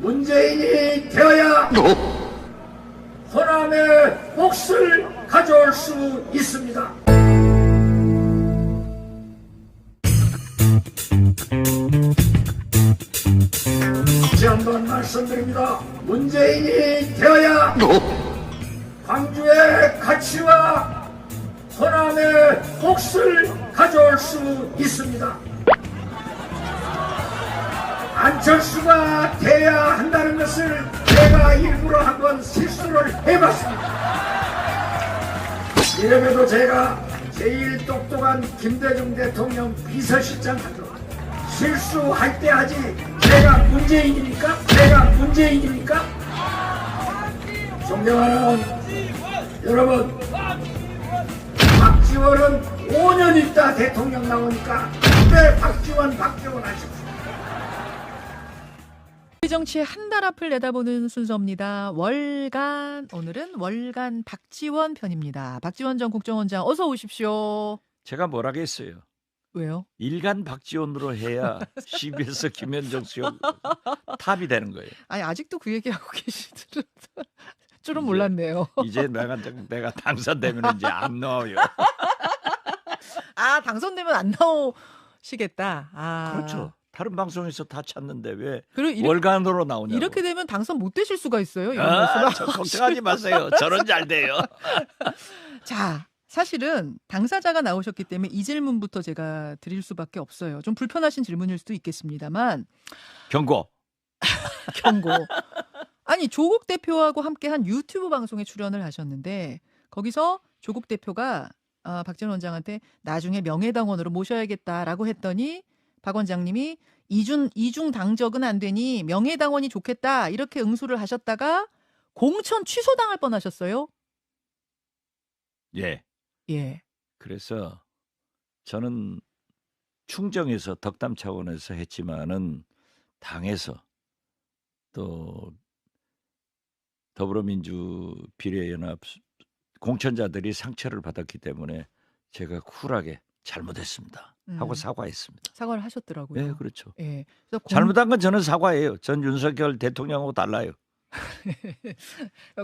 문재인이 되어야 호남의 몫을 가져올 수 있습니다. 다시 한번 말씀드립니다. 문재인이 되어야 광주의 가치와 호남의 몫을 가져올 수 있습니다. 안철수가 돼야 한다는 것을 제가 일부러 한번 실수를 해봤습니다. 이래봬도 제가 제일 똑똑한 김대중 대통령 비서실장하죠. 실수할 때 하지 제가 문재인입니까? 제가 문재인입니까? 존경하는 여러분, 박지원은 5년 있다 대통령 나오니까 그때 박지원 하십시오. 우리 정치의 한 달 앞을 내다보는 순서입니다. 월간, 오늘은 월간 박지원 편입니다. 박지원 전 국정원장 어서 오십시오. 제가 뭐라겠어요. 왜요? 일간 박지원으로 해야 CBS 김현정 수용 탑이 되는 거예요. 아니 아직도 그 얘기하고 계시더라도 줄은 몰랐네요. 이제 내가 당선되면 이제 안 나와요. 아 당선되면 안 나오시겠다. 아 그렇죠. 다른 방송에서 다 찾는데 왜 그리고 월간으로 나오냐고. 이렇게 되면 당선 못 되실 수가 있어요. 저 걱정하지 마세요. 저는 잘 돼요. 자, 사실은 당사자가 나오셨기 때문에 이 질문부터 제가 드릴 수밖에 없어요. 좀 불편하신 질문일 수도 있겠습니다만 경고. 경고. 아니 조국 대표하고 함께한 유튜브 방송에 출연을 하셨는데 거기서 조국 대표가 박지원 원장한테 나중에 명예당원으로 모셔야겠다라고 했더니 박 원장님이 이중 당적은 안 되니 명예당원이 좋겠다 이렇게 응수를 하셨다가 공천 취소당할 뻔하셨어요. 예. 예. 그래서 저는 충정에서 덕담 차원에서 했지만은 당에서 또 더불어민주 비례연합 공천자들이 상처를 받았기 때문에 제가 쿨하게 잘못했습니다 하고 사과했습니다. 사과를 하셨더라고요. 네, 그렇죠. 예. 그래서 잘못한 건 저는 사과해요. 전 윤석열 대통령하고 달라요.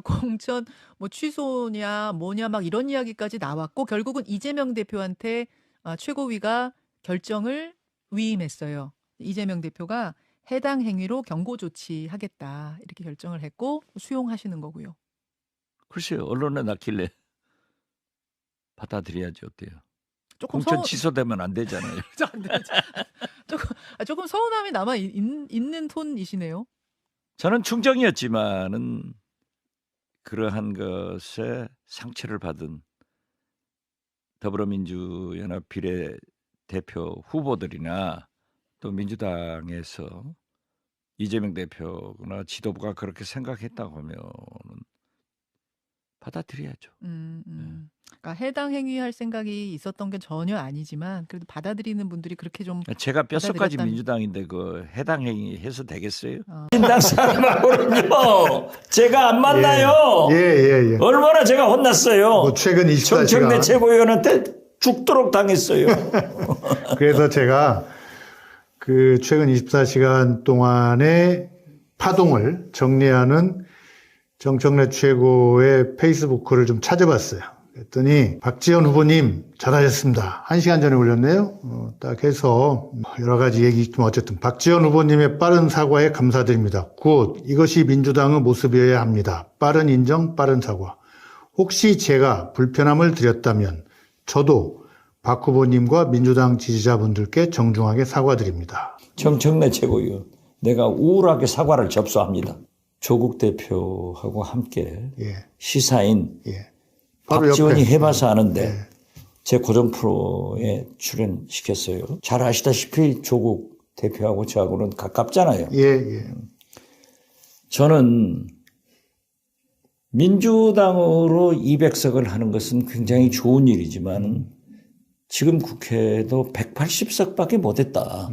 공천 뭐 취소냐 뭐냐 막 이런 이야기까지 나왔고 결국은 이재명 대표한테 최고위가 결정을 위임했어요. 이재명 대표가 해당 행위로 경고 조치하겠다 이렇게 결정을 했고 수용하시는 거고요. 글쎄요. 언론에 났길래 받아들여야지 어때요. 조금 공천 취소되면 안 되잖아요. 조금 서운함이 남아 있는 톤이시네요. 저는 충정이었지만은 그러한 것에 상처를 받은 더불어민주연합 비례대표 후보들이나 또 민주당에서 이재명 대표나 지도부가 그렇게 생각했다고 하면은 받아들여야죠. 그러니까 해당 행위할 생각이 있었던 게 전혀 아니지만 그래도 받아들이는 분들이 그렇게 좀 제가 뼛속까지 받아들였다는- 민주당인데 그 해당 행위 해서 되겠어요? 민당 사람하고는요 제가 안 만나요. 예. 얼마나 제가 혼났어요. 뭐 최근 24시간. 정청래 최고위원한테 죽도록 당했어요. 그래서 제가 그 최근 24시간 동안의 파동을 정리하는 정청래 최고의 페이스북을 좀 찾아봤어요. 그랬더니 박지원 후보님 잘하셨습니다. 1시간 전에 올렸네요. 딱 해서 여러 가지 얘기 좀 어쨌든 박지원 후보님의 빠른 사과에 감사드립니다. 굿. 이것이 민주당의 모습이어야 합니다. 빠른 인정, 빠른 사과. 혹시 제가 불편함을 드렸다면 저도 박 후보님과 민주당 지지자분들께 정중하게 사과드립니다. 정청래 최고위원 내가 우울하게 사과를 접수합니다. 조국 대표하고 함께 예. 시사인 예. 바로 박지원이 옆에. 해봐서 아는데 예. 제 고정 프로에 출연시켰어요. 잘 아시다시피 조국 대표하고 저하고는 가깝잖아요. 예. 저는 민주당으로 200석을 하는 것은 굉장히 좋은 일이지만 지금 국회도 180석밖에 못했다.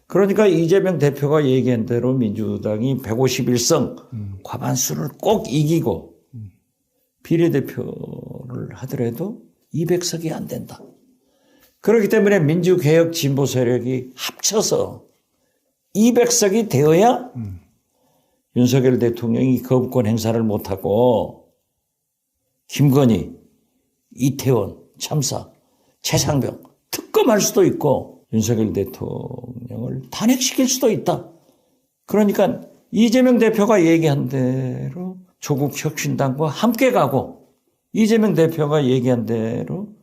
그러니까 이재명 대표가 얘기한 대로 민주당이 151석 과반수를 꼭 이기고 비례대표를 하더라도 200석이 안 된다. 그렇기 때문에 민주개혁 진보 세력이 합쳐서 200석이 되어야 윤석열 대통령이 거부권 행사를 못하고 김건희, 이태원 참사, 최상병 특검할 수도 있고 윤석열 대통령을 탄핵시킬 수도 있다. 그러니까 이재명 대표가 얘기한 대로 조국 혁신당과 함께 가고 이재명 대표가 얘기한 대로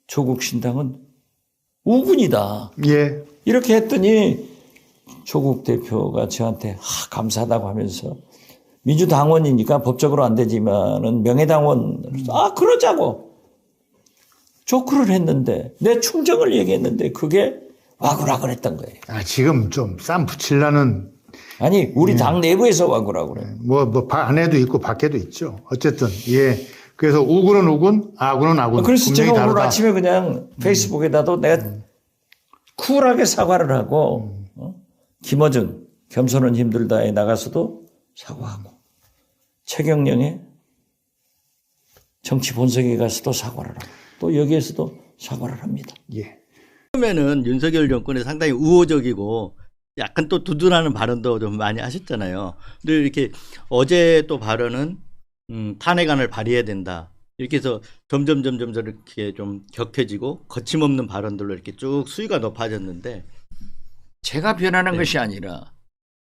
조국 신당은 우군이다. 예. 이렇게 했더니 조국 대표가 저한테 감사하다고 하면서 민주당원이니까 법적으로 안 되지만은 명예당원 그러자고 조크를 했는데 내 충정을 얘기했는데 그게 와구라고 했던 거예요. 지금 좀 쌈 붙이려는 아니 우리 당 내부에서 와구라고 그래. 안에도 있고 밖에도 있죠. 어쨌든 예. 그래서 우군은 우군, 아군은 아군. 그래서 분명히 제가 다르다. 오늘 아침에 그냥 페이스북에다도 내가 쿨하게 사과를 하고 김어준 겸손은 힘들다에 나가서도 사과하고 최경영의 정치 본색에 가서도 사과를 하고 또 여기에서도 사과를 합니다. 예. 처음에는 윤석열 정권이 상당히 우호적이고 약간 또 두둔하는 발언도 좀 많이 하셨잖아요. 근데 이렇게 어제 또 발언은 탄핵안을 발의해야 된다. 이렇게 해서 점점 이렇게 좀 격해지고 거침없는 발언들로 이렇게 쭉 수위가 높아졌는데 제가 변하는 것이 아니라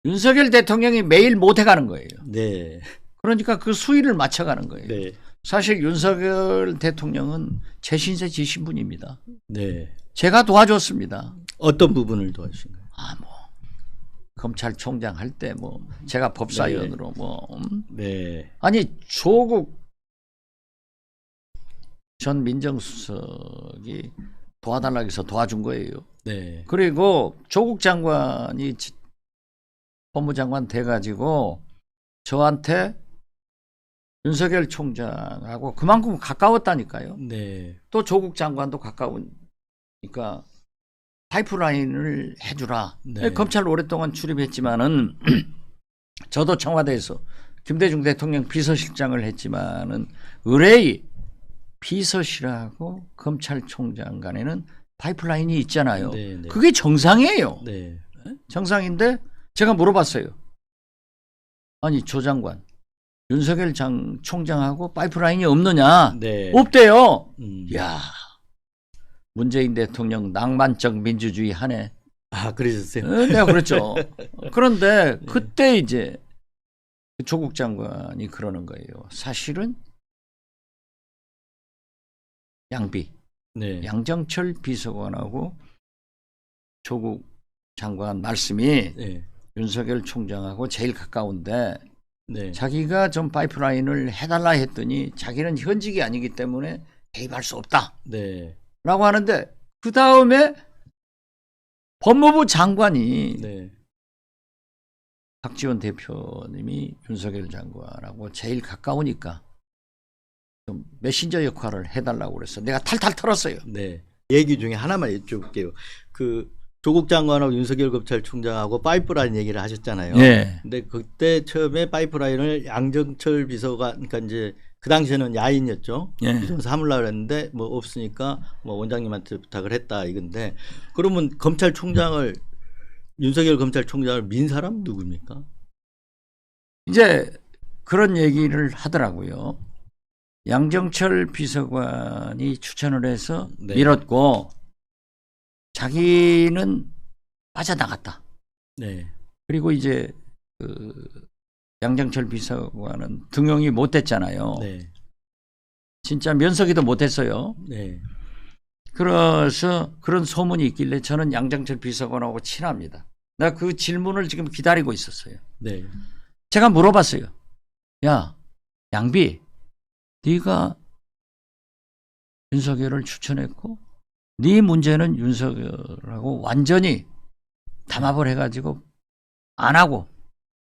윤석열 대통령이 매일 못해가는 거예요. 네. 그러니까 그 수위를 맞춰가는 거예요. 네. 사실 윤석열 대통령은 제 신세 지 신분입니다. 네. 제가 도와줬습니다. 어떤 부분을 도와주신가요? 검찰총장 할 때 제가 법사위원으로 네. 아니 조국 전 민정수석이 도와달라고 해서 도와준 거예요. 네. 그리고 조국 장관이 법무장관 돼가지고 저한테 윤석열 총장하고 그만큼 가까웠다니까요. 네. 또 조국 장관도 가까우니까 파이프라인을 해주라. 네. 검찰 오랫동안 출입했지만은 저도 청와대에서 김대중 대통령 비서실장을 했지만은 의뢰의 비서실하고 검찰총장 간에는 파이프라인이 있잖아요. 네, 네. 그게 정상이에요. 네. 정상인데 제가 물어봤어요. 아니 조 장관 윤석열 총장하고 파이프라인이 없느냐? 네. 없대요. 음. 이야 문재인 대통령 낭만적 민주주의 하네. 그러셨어요? 내가 그랬죠. 그런데 그때 이제 조국 장관이 그러는 거예요. 사실은 네. 양정철 비서관하고 조국 장관 말씀이 네. 윤석열 총장하고 제일 가까운데 네. 자기가 좀 파이프라인을 해달라 했더니 자기는 현직이 아니기 때문에 개입할 수 없다. 네. 라고 하는데 그 다음에 법무부 장관이 네. 박지원 대표님이 윤석열 장관하고 제일 가까우니까 좀 메신저 역할을 해달라고 그래서 내가 탈탈 털었어요. 네. 얘기 중에 하나만 여쭤볼게요. 조국 장관하고 윤석열 검찰총장하고 파이프라인 얘기를 하셨잖아요. 네. 근데 그때 처음에 파이프라인을 양정철 비서관, 그러니까 이제 그 당시에는 야인이었죠. 네. 비서관서 하려고 했는데 없으니까 원장님한테 부탁을 했다 이건데 그러면 윤석열 검찰총장을 민 사람 누굽니까? 이제 그런 얘기를 하더라고요. 양정철 비서관이 추천을 해서 네. 밀었고 자기는 빠져나갔다. 네. 그리고 이제 양정철 비서관은 등용이 못 됐잖아요. 네. 진짜 면서기도 못 했어요. 네. 그래서 그런 소문이 있길래 저는 양정철 비서관하고 친합니다. 내가 그 질문을 지금 기다리고 있었어요. 네. 제가 물어봤어요. 야, 양비, 네가 윤석열을 추천했고 네 문제는 윤석열하고 완전히 담합을 해가지고 안 하고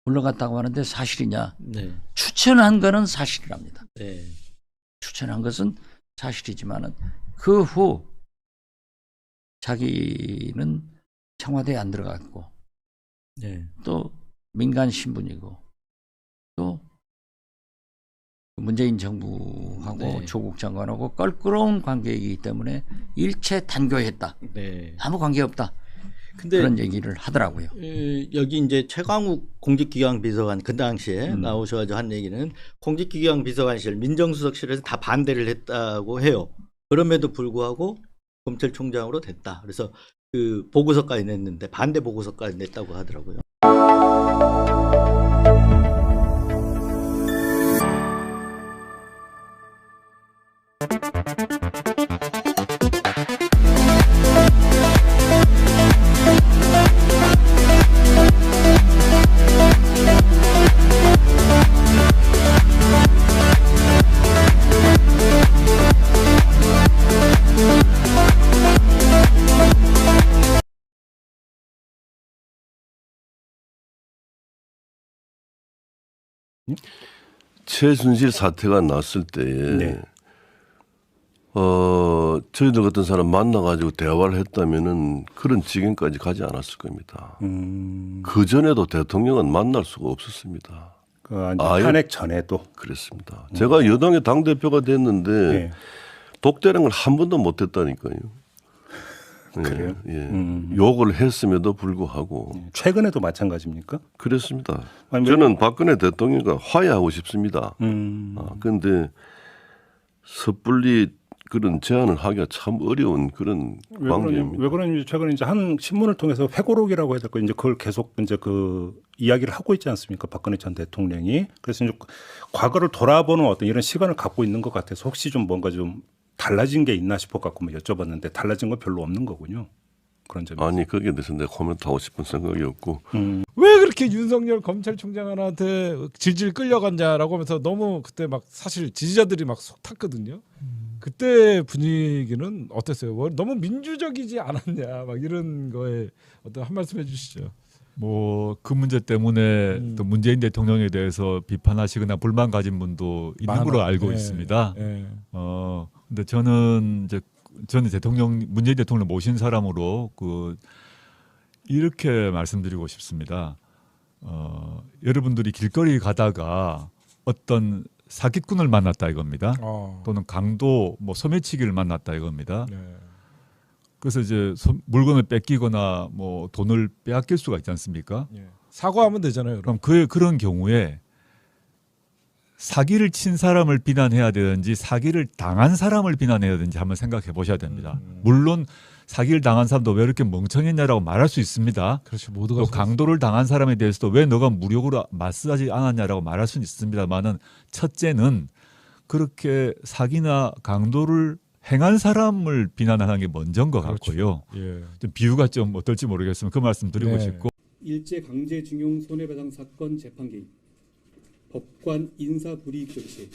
물러갔다고 하는데 사실이냐? 네. 추천한 거는 사실이랍니다. 네. 추천한 것은 사실이지만은 그 후 자기는 청와대에 안 들어갔고 네. 또 민간 신분이고 또 문재인 정부하고 네. 조국 장관하고 껄끄러운 관계이기 때문에 일체 단교했다. 네. 아무 관계 없다. 근데 그런 얘기를 하더라고요. 여기 이제 최광욱 공직기강 비서관 그 당시에 나오셔가지고 한 얘기는 공직기강 비서관실, 민정수석실에서 다 반대를 했다고 해요. 그럼에도 불구하고 검찰총장으로 됐다. 그래서 그 보고서까지 냈는데 반대 보고서까지 냈다고 하더라고요. 최순실 사태가 났을 때에 네. 저희들 같은 사람 만나가지고 대화를 했다면은 그런 지경까지 가지 않았을 겁니다. 그 전에도 대통령은 만날 수가 없었습니다. 아예 탄핵 전에도 그랬습니다. 제가 여당의 당 대표가 됐는데 네. 독대라는 걸 한 번도 못했다니까요. 그래요? 예. 욕을 했음에도 불구하고 최근에도 마찬가지입니까? 그랬습니다. 아니, 저는 박근혜 대통령과 화해하고 싶습니다. 그런데 섣불리 그런 제안을 하기가 참 어려운 그런 관계입니다. 왜 그러는지 최근에 이제 한 신문을 통해서 회고록이라고 해야 될까 이제 그걸 계속 이제 그 이야기를 하고 있지 않습니까? 박근혜 전 대통령이. 그래서 이제 과거를 돌아보는 어떤 이런 시간을 갖고 있는 것 같아서 혹시 좀 뭔가 좀 달라진 게 있나 싶어 갖고 여쭤봤는데 달라진 건 별로 없는 거군요. 그런 점이. 아니 거기에 대해서 내가 코멘트하고 싶은 생각이 없고 왜 그렇게 윤석열 검찰총장한테 질질 끌려갔냐라고 하면서 너무 그때 막 사실 지지자들이 막 속 탔거든요. 그때 분위기는 어땠어요? 너무 민주적이지 않았냐 막 이런 거에 어떤 한 말씀 해주시죠. 뭐 그 문제 때문에 또 문재인 대통령에 대해서 비판하시거나 불만 가진 분도 있는 걸로 알고 있습니다. 근데 저는 문재인 대통령 모신 사람으로 이렇게 말씀드리고 싶습니다. 여러분들이 길거리 가다가 어떤 사기꾼을 만났다 이겁니다. 또는 강도 소매치기를 만났다 이겁니다. 그래서 이제 물건을 뺏기거나 뭐 돈을 빼앗길 수가 있지 않습니까? 사과하면 되잖아요. 그럼 그런 경우에 사기를 친 사람을 비난해야 되든지 사기를 당한 사람을 비난해야 되든지 한번 생각해 보셔야 됩니다. 물론 사기를 당한 사람도 왜 이렇게 멍청했냐라고 말할 수 있습니다. 그렇죠. 모두가 또 강도를 당한 사람에 대해서도 왜 너가 무력으로 맞서지 않았냐라고 말할 수는 있습니다만은 첫째는 그렇게 사기나 강도를 행한 사람을 비난하는 게 먼저인 것 같고요. 좀 비유가 좀 어떨지 모르겠으면 그 말씀 드리고 싶고. 일제 강제징용 손해배상 사건 재판 개입, 법관 인사 불이익 조치,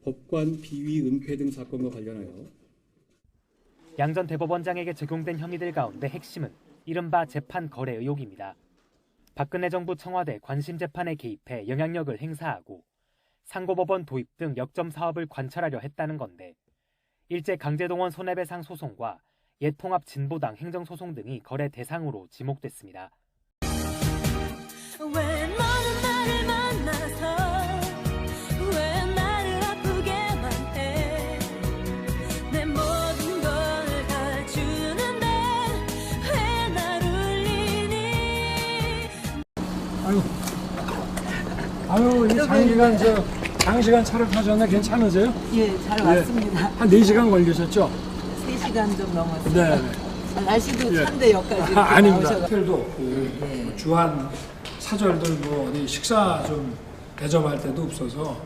법관 비위 은폐 등 사건과 관련하여 양 전 대법원장에게 적용된 혐의들 가운데 핵심은 이른바 재판 거래 의혹입니다. 박근혜 정부 청와대 관심 재판에 개입해 영향력을 행사하고 상고법원 도입 등 역점 사업을 관철하려 했다는 건데 일제 강제동원 손해배상 소송과 예통합 진보당 행정소송 등이 거래 대상으로 지목됐습니다. 왜 너는 나를 만나서 왜 나를 아프게만 해 내 모든 걸 다 주는데 왜 날 울리니 아유 이 장시간 차를 타셨네. 괜찮으세요? 예, 잘 왔습니다. 한 4시간 걸리셨죠? 3시간 좀 넘었어요. 네. 날씨도 찬데 여기까지 아닙니다. 호텔도 없고 주한 사절들 뭐 어디 식사 좀 대접할 때도 없어서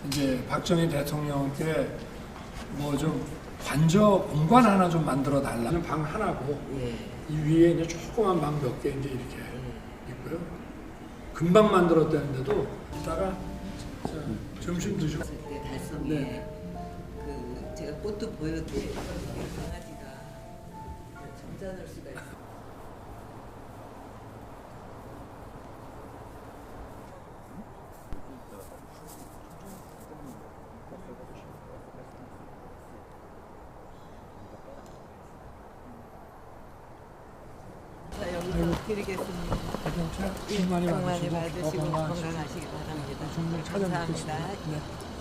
이제 박정희 대통령께 뭐 좀 공간 하나 좀 만들어 달라는 방 하나고 이 위에 이제 조그만 방 몇 개 이제 이렇게 있고요. 금방 만들었다는데도 이따가 점심 드시고. 달성에 제가 꽃도 보여드리고 강아지가 점잖을 수가 있어요. 여기서 드리겠습니다. 수고 많이 많이 받으시고 받으시고 건강하시기 바랍니다. 정말 찾아뵙겠습니다. 감사합니다. 네.